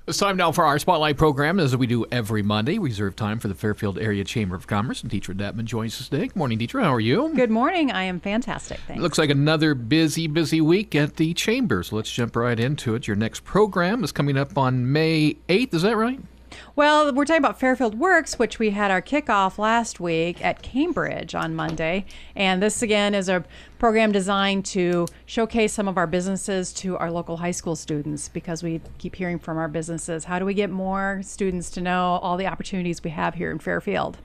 It's time now for our Spotlight program, as we do every Monday. We reserve time for the Fairfield Area Chamber of Commerce, and Detra Dettmann joins us today. Good morning, Detra. How are you? Good morning. I am fantastic. Thanks. It looks like another busy week at the Chamber, so let's jump right into it. Your next program is coming up on May 8th, is that right? Well, we're talking about Fairfield Works, which we had our kickoff last week at Cambridge on Monday. And this, again, is a program designed to showcase some of our businesses to our local high school students, because we keep hearing from our businesses, how do we get more students to know all the opportunities we have here in Fairfield?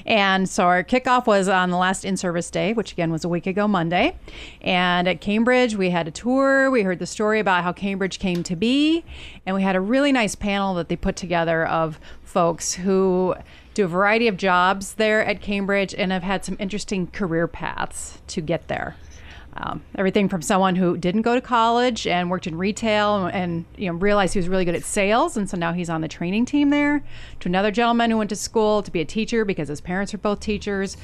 And so our kickoff was on the last in-service day, which again was a week ago Monday. And at Cambridge, we had a tour. We heard the story about how Cambridge came to be. And we had a really nice panel that they put together of folks who do a variety of jobs there at Cambridge and have had some interesting career paths to get there. Everything from someone who didn't go to college and worked in retail and realized he was really good at sales, and so now he's on the training team there, to another gentleman who went to school to be a teacher because his parents are both teachers,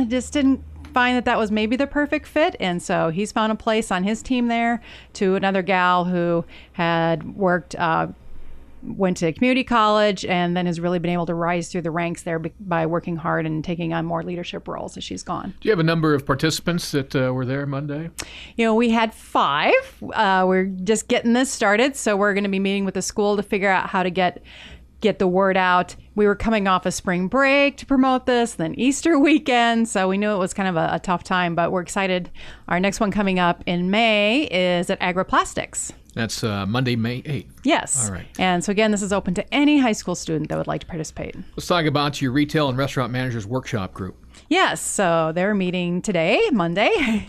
just didn't find that was maybe the perfect fit, and so he's found a place on his team there, to another gal who had went to community college and then has really been able to rise through the ranks there by working hard and taking on more leadership roles as she's gone. Do you have a number of participants that were there Monday? We had 5. We're just getting this started, so we're going to be meeting with the school to figure out how to get the word out. We were coming off a spring break to promote this, then Easter weekend, so we knew it was kind of a tough time, but we're excited. Our next one coming up in May is at Agri-Plastics. That's Monday, May 8th. Yes. All right. And so again, this is open to any high school student that would like to participate. Let's talk about your Retail and Restaurant Managers Workshop Group. Yes, so they're meeting today, Monday,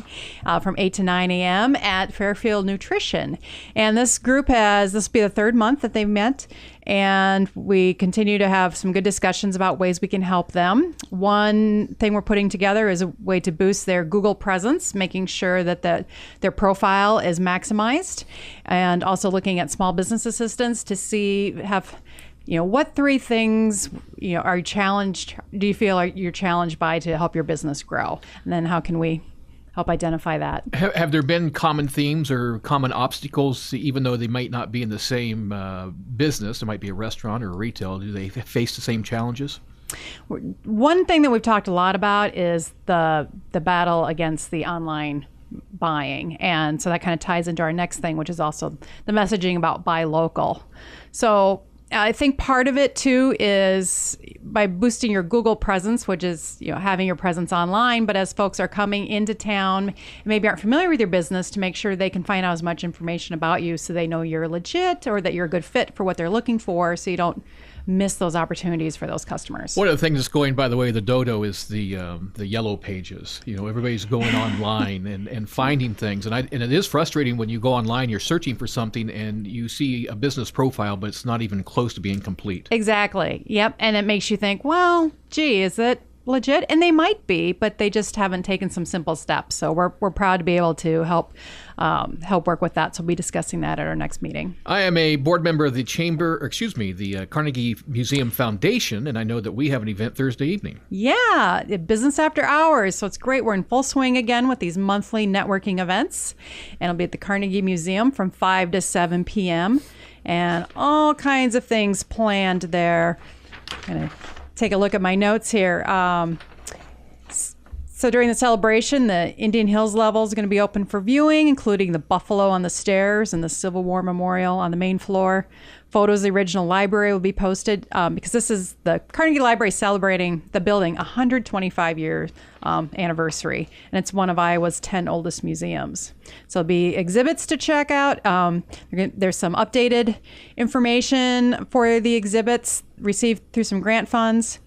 from 8 to 9 a.m. at Fairfield Nutrition. And this group this will be the 3rd month that they've met, and we continue to have some good discussions about ways we can help them. One thing we're putting together is a way to boost their Google presence, making sure that their profile is maximized, and also looking at small business assistants to what 3 things are you challenged? Do you feel like you're challenged by to help your business grow? And then how can we help identify that? Have there been common themes or common obstacles, even though they might not be in the same business? It might be a restaurant or a retail. Do they face the same challenges? One thing that we've talked a lot about is the battle against the online buying. And so that kind of ties into our next thing, which is also the messaging about buy local. So I think part of it too is by boosting your Google presence, which is having your presence online, but as folks are coming into town and maybe aren't familiar with your business, to make sure they can find out as much information about you so they know you're legit or that you're a good fit for what they're looking for, so you don't miss those opportunities for those customers. One of the things that's going, by the way, the dodo is the yellow pages. Everybody's going online and finding things, and it is frustrating when you go online, you're searching for something and you see a business profile, but it's not even close to being complete. Exactly. Yep. And it makes you think, well, gee, is it legit? And they might be, but they just haven't taken some simple steps. So we're proud to be able to help work with that. So we'll be discussing that at our next meeting. I am a board member of the Carnegie Museum Foundation, and I know that we have an event Thursday evening. Yeah, business after hours. So it's great. We're in full swing again with these monthly networking events, and it'll be at the Carnegie Museum from 5 to 7 p.m. and all kinds of things planned there. Gonna take a look at my notes here. So during the celebration, the Indian Hills level is going to be open for viewing, including the buffalo on the stairs and the Civil War Memorial on the main floor. Photos of the original library will be posted because this is the Carnegie Library celebrating the building 125-year anniversary, and it's one of Iowa's 10 oldest museums. So there'll be exhibits to check out. There's some updated information for the exhibits received through some grant funds.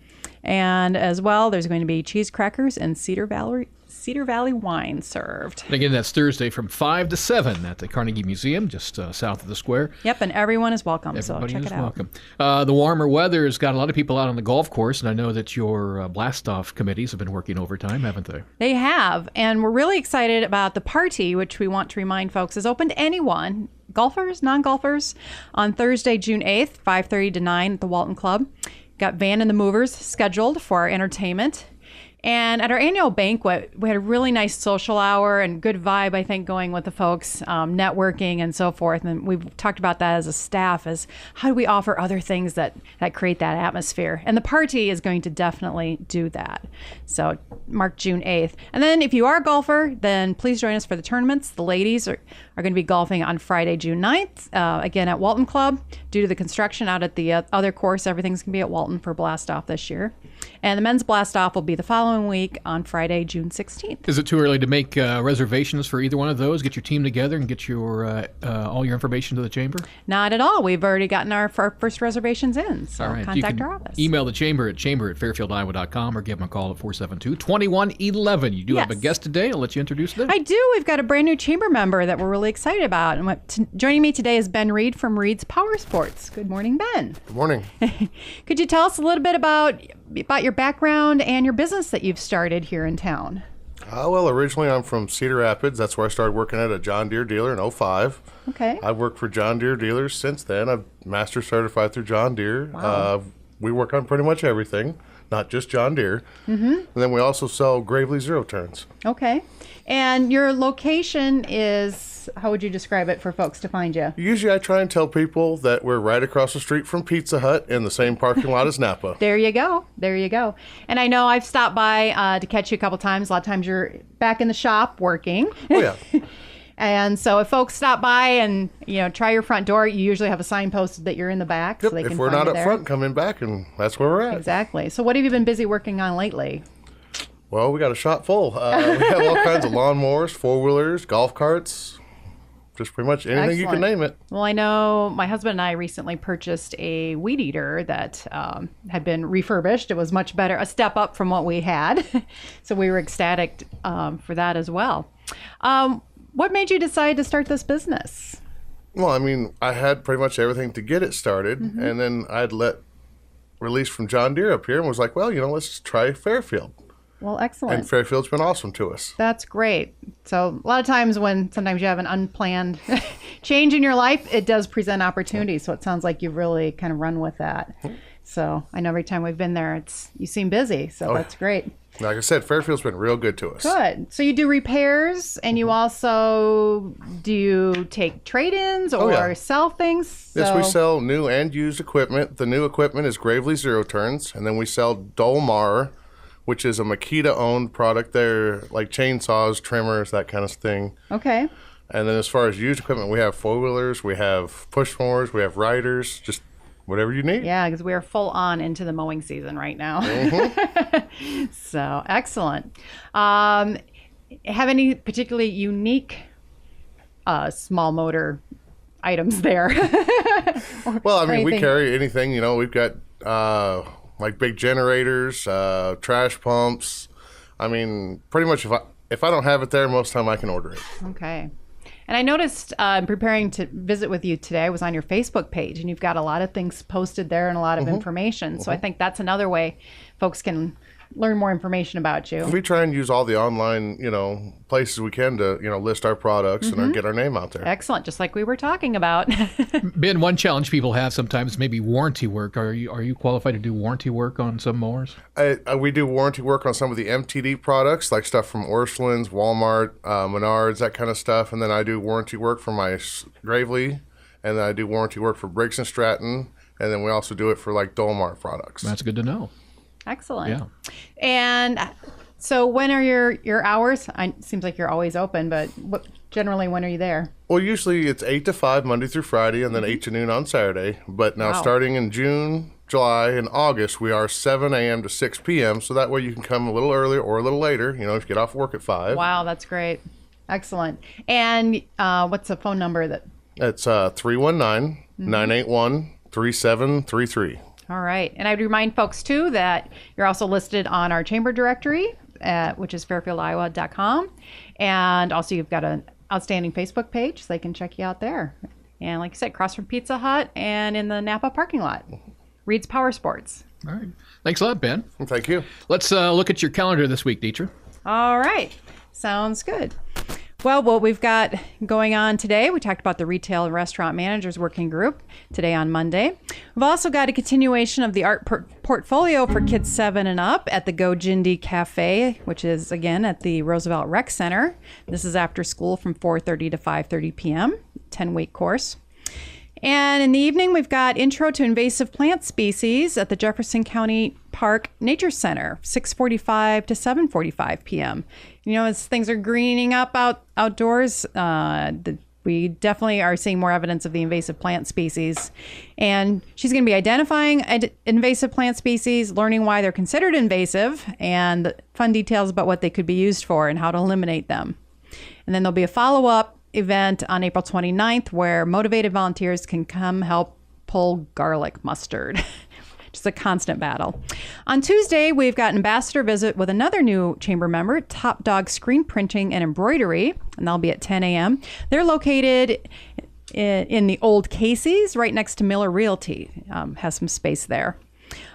And as well, there's going to be cheese crackers and Cedar Valley wine served. And again, that's Thursday from 5 to 7 at the Carnegie Museum, just south of the square. Yep, and everyone is welcome, Everybody so check is it out. Welcome. The warmer weather has got a lot of people out on the golf course, and I know that your blast-off committees have been working overtime, haven't they? They have, and we're really excited about the party, which we want to remind folks is open to anyone, golfers, non-golfers, on Thursday, June 8th, 5:30 to 9 at the Walton Club. Got Van and the Movers scheduled for our entertainment. And at our annual banquet, we had a really nice social hour and good vibe, I think, going with the folks, networking and so forth. And we've talked about that as a staff, as how do we offer other things that create that atmosphere. And the party is going to definitely do that. So mark June 8th. And then if you are a golfer, then please join us for the tournaments. The ladies are going to be golfing on Friday, June 9th, again at Walton Club. Due to the construction out at the other course, everything's going to be at Walton for Blast Off this year. And the men's Blast Off will be the following week on Friday, June 16th. Is it too early to make reservations for either one of those? Get your team together and get your all your information to the chamber? Not at all. We've already gotten our first reservations in, so all right. contact our office. Email the chamber at chamber@fairfieldiowa.com or give them a call at 472-2111. You do have a guest today. I'll let you introduce them. I do. We've got a brand new chamber member that we're really excited about. And joining me today is Ben Reed from Reed's Power Sports. Good morning, Ben. Good morning. Could you tell us a little bit about your background and your business that you've started here in town? Well, originally I'm from Cedar Rapids. That's where I started working at a John Deere dealer in 2005. Okay. I've worked for John Deere dealers since then. I'm master certified through John Deere. Wow. We work on pretty much everything, not just John Deere. Mm-hmm. And then we also sell Gravely zero turns. Okay. And your location is, how would you describe it for folks to find you? Usually I try and tell people that we're right across the street from Pizza Hut in the same parking lot as Napa. There you go. There you go. And I know I've stopped by to catch you a couple times. A lot of times you're back in the shop working. Oh, yeah. And so if folks stop by and, try your front door, you usually have a sign posted that you're in the back. Yep. So they can If we're find not you up there. front, come in back, and that's where we're at. Exactly. So what have you been busy working on lately? Well, we got a shop full. We have all kinds of lawnmowers, four-wheelers, golf carts, just pretty much anything you can name it. Well, I know my husband and I recently purchased a weed eater that had been refurbished. It was much better, a step up from what we had. So we were ecstatic for that as well. What made you decide to start this business? Well, I mean, I had pretty much everything to get it started, and then I'd release from John Deere up here and was like, well, let's try Fairfield. Well, excellent. And Fairfield's been awesome to us. That's great. So a lot of times when sometimes you have an unplanned change in your life, it does present opportunities. So it sounds like you've really kind of run with that. So I know every time we've been there, you seem busy. So that's great. Like I said, Fairfield's been real good to us. Good. So you do repairs, and you also take trade-ins or sell things? Yes, we sell new and used equipment. The new equipment is Gravely zero turns, and then we sell Dolmar, which is a Makita-owned product. They're like chainsaws, trimmers, that kind of thing. Okay. And then as far as used equipment, we have four-wheelers, we have push mowers, we have riders, just whatever you need. Yeah, because we are full on into the mowing season right now. So, excellent. Have any particularly unique small motor items there? Well, I mean, we carry anything. We've got like big generators, trash pumps. I mean, pretty much if I don't have it there, most of the time I can order it. Okay. And I noticed preparing to visit with you today, I was on your Facebook page, and you've got a lot of things posted there and a lot of information. So I think that's another way folks can learn more information about you. We try and use all the online, places we can to, list our products and get our name out there. Excellent, just like we were talking about. Ben, one challenge people have sometimes maybe warranty work. Are you qualified to do warranty work on some mowers? We do warranty work on some of the MTD products, like stuff from Orscheln's, Walmart, Menards, that kind of stuff. And then I do warranty work for my Gravely, and then I do warranty work for Briggs & Stratton, and then we also do it for like Dolmar products. That's good to know. Excellent. Yeah. And so when are your hours? It seems like you're always open, but generally when are you there? Well, usually it's 8 to 5 Monday through Friday, and then 8 to noon on Saturday. But now starting in June, July, and August, we are 7 a.m. to 6 p.m. So that way you can come a little earlier or a little later, if you get off work at 5. Wow, that's great. Excellent. And what's the phone number that? It's 319-981-3733. All right. And I'd remind folks, too, that you're also listed on our chamber directory, which is fairfieldiowa.com. And also you've got an outstanding Facebook page, so they can check you out there. And like I said, across from Pizza Hut and in the Napa parking lot. Reed's Power Sports. All right. Thanks a lot, Ben. Thank you. Let's look at your calendar this week, Detra. All right. Sounds good. Well, what we've got going on today, we talked about the Retail and Restaurant Managers Working Group today on Monday. We've also got a continuation of the art portfolio for kids 7 and up at the Go Jindy Cafe, which is, again, at the Roosevelt Rec Center. This is after school from 4:30 to 5:30 p.m., 10-week course. And in the evening, we've got Intro to Invasive Plant Species at the Jefferson County Park Nature Center, 6:45 to 7:45 p.m. You know, as things are greening up outdoors, we definitely are seeing more evidence of the invasive plant species. And she's going to be identifying invasive plant species, learning why they're considered invasive, and fun details about what they could be used for and how to eliminate them. And then there'll be a follow-up event on April 29th where motivated volunteers can come help pull garlic mustard. Just a constant battle. On Tuesday, we've got an ambassador visit with another new chamber member, Top Dog Screen Printing and Embroidery, and that'll be at 10 a.m. They're located in the old Casey's right next to Miller Realty. Has some space there.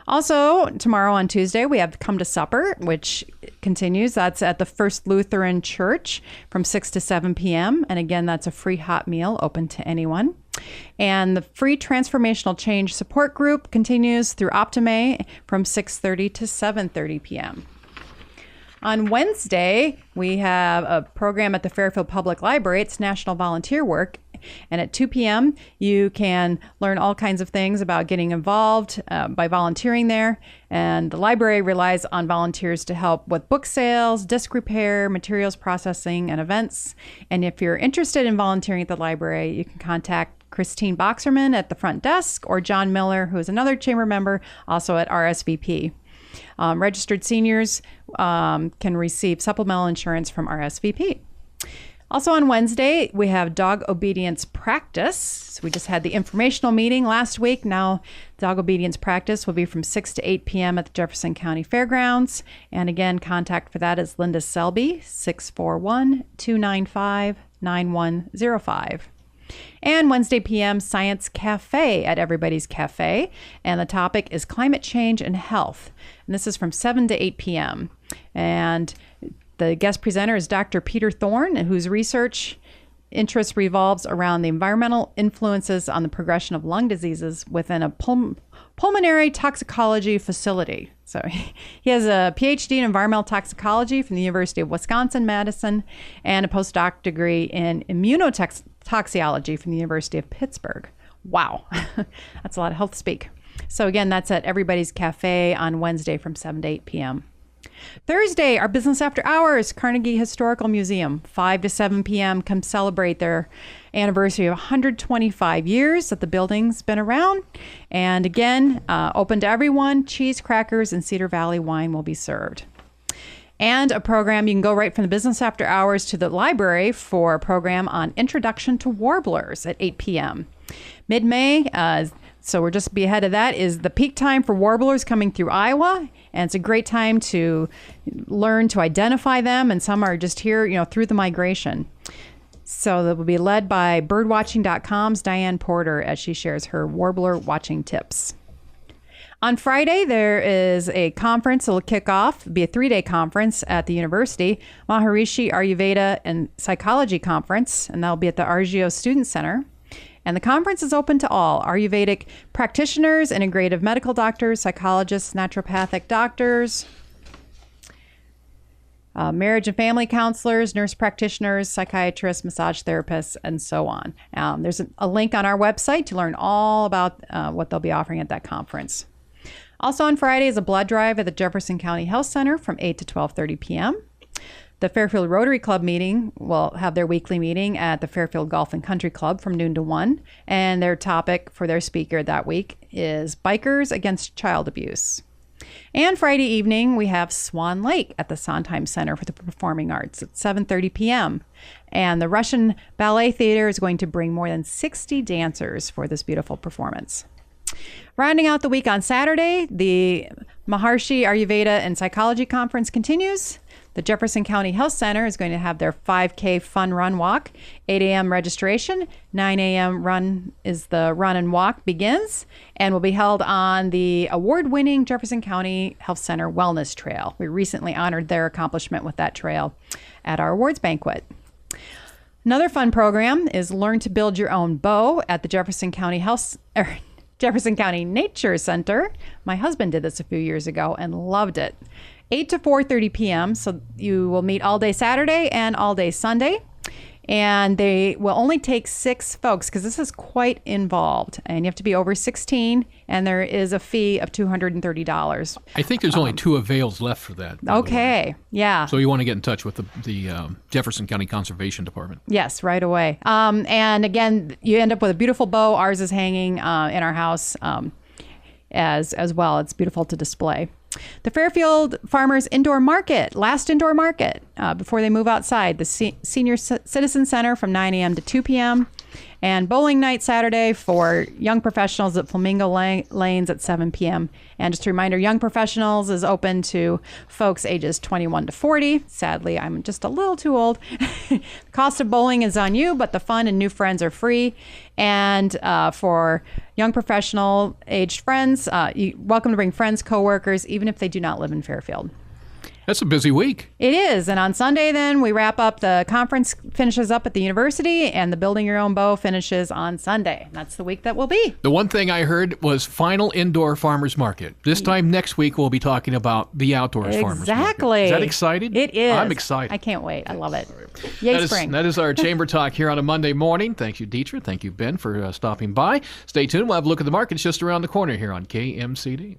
Also, tomorrow on Tuesday, we have Come to Supper, which continues. That's at the First Lutheran Church from 6 to 7 p.m. And again, that's a free hot meal open to anyone. And the free transformational change support group continues through Optime from 6:30 to 7:30 p.m. On Wednesday, we have a program at the Fairfield Public Library. It's National Volunteer Work. And at 2 p.m., you can learn all kinds of things about getting involved by volunteering there. And the library relies on volunteers to help with book sales, disc repair, materials processing, and events. And if you're interested in volunteering at the library, you can contact Christine Boxerman at the front desk or John Miller, who is another chamber member, also at RSVP. Registered seniors can receive supplemental insurance from RSVP. Also on Wednesday, we have dog obedience practice. So we just had the informational meeting last week. Now, dog obedience practice will be from 6 to 8 p.m. at the Jefferson County Fairgrounds. And again, contact for that is Linda Selby, 641-295-9105. And Wednesday p.m. Science Cafe at Everybody's Cafe. And the topic is climate change and health. And this is from 7 to 8 p.m. And the guest presenter is Dr. Peter Thorne, whose research interest revolves around the environmental influences on the progression of lung diseases within a pulmonary toxicology facility. So he has a PhD in environmental toxicology from the University of Wisconsin-Madison and a postdoc degree in immunotoxicology from the University of Pittsburgh. Wow, that's a lot of health speak. So again, that's at Everybody's Cafe on Wednesday from 7 to 8 p.m. Thursday, our Business After Hours, Carnegie Historical Museum, 5 to 7 p.m. Come celebrate their anniversary of 125 years that the building's been around. And again, open to everyone. Cheese, crackers, and Cedar Valley wine will be served. And a program, you can go right from the Business After Hours to the library for a program on Introduction to Warblers at 8 p.m. Mid-May, so we're just be ahead of that, is the peak time for warblers coming through Iowa. And it's a great time to learn to identify them. And some are just here, through the migration. So that will be led by birdwatching.com's Diane Porter as she shares her warbler watching tips. On Friday, there is a conference that will kick off. It'll be a 3-day conference at the university, Maharishi Ayurveda and Psychology Conference, and that'll be at the Argio Student Center. And the conference is open to all Ayurvedic practitioners, integrative medical doctors, psychologists, naturopathic doctors, marriage and family counselors, nurse practitioners, psychiatrists, massage therapists, and so on. There's a link on our website to learn all about what they'll be offering at that conference. Also on Friday is a blood drive at the Jefferson County Health Center from 8 to 12:30 p.m. The Fairfield Rotary Club meeting will have their weekly meeting at the Fairfield Golf and Country Club from noon to 1. And their topic for their speaker that week is Bikers Against Child Abuse. And Friday evening, we have Swan Lake at the Sondheim Center for the Performing Arts at 7:30 p.m. And the Russian Ballet Theater is going to bring more than 60 dancers for this beautiful performance. Rounding out the week on Saturday, the Maharishi Ayurveda and Psychology Conference continues. The Jefferson County Health Center is going to have their 5K fun run walk. 8 a.m. registration, 9 a.m. run is the run and walk begins, and will be held on the award-winning Jefferson County Health Center Wellness Trail. We recently honored their accomplishment with that trail at our awards banquet. Another fun program is Learn to Build Your Own Bow at the Jefferson County Nature Center. My husband did this a few years ago and loved it. 8 to 4:30 p.m. So you will meet all day Saturday and all day Sunday. And they will only take 6 folks because this is quite involved. And you have to be over 16, and there is a fee of $230. I think there's only 2 avails left for that. Okay, yeah. So you want to get in touch with the Jefferson County Conservation Department. Yes, right away. And again, you end up with a beautiful bow. Ours is hanging in our house as well. It's beautiful to display. The Fairfield Farmers Indoor Market, last indoor market before they move outside. The Senior Citizen Center from 9 a.m. to 2 p.m. And bowling night Saturday for young professionals at Flamingo Lanes at 7 p.m. And just a reminder, Young Professionals is open to folks ages 21 to 40. Sadly, I'm just a little too old. The cost of bowling is on you, but the fun and new friends are free. And for young professional aged friends, you're welcome to bring friends, coworkers, even if they do not live in Fairfield. That's a busy week. It is. And on Sunday, then, we wrap up. The conference finishes up at the university, and the Building Your Own Bow finishes on Sunday. That's the week that will be. The one thing I heard was final indoor farmers market. This time next week, we'll be talking about the outdoors farmers market. Exactly. Is that exciting? It is. I'm excited. I can't wait. I love it. Yay, spring. That is our Chamber Talk here on a Monday morning. Thank you, Detra. Thank you, Ben, for stopping by. Stay tuned. We'll have a look at the markets just around the corner here on KMCD.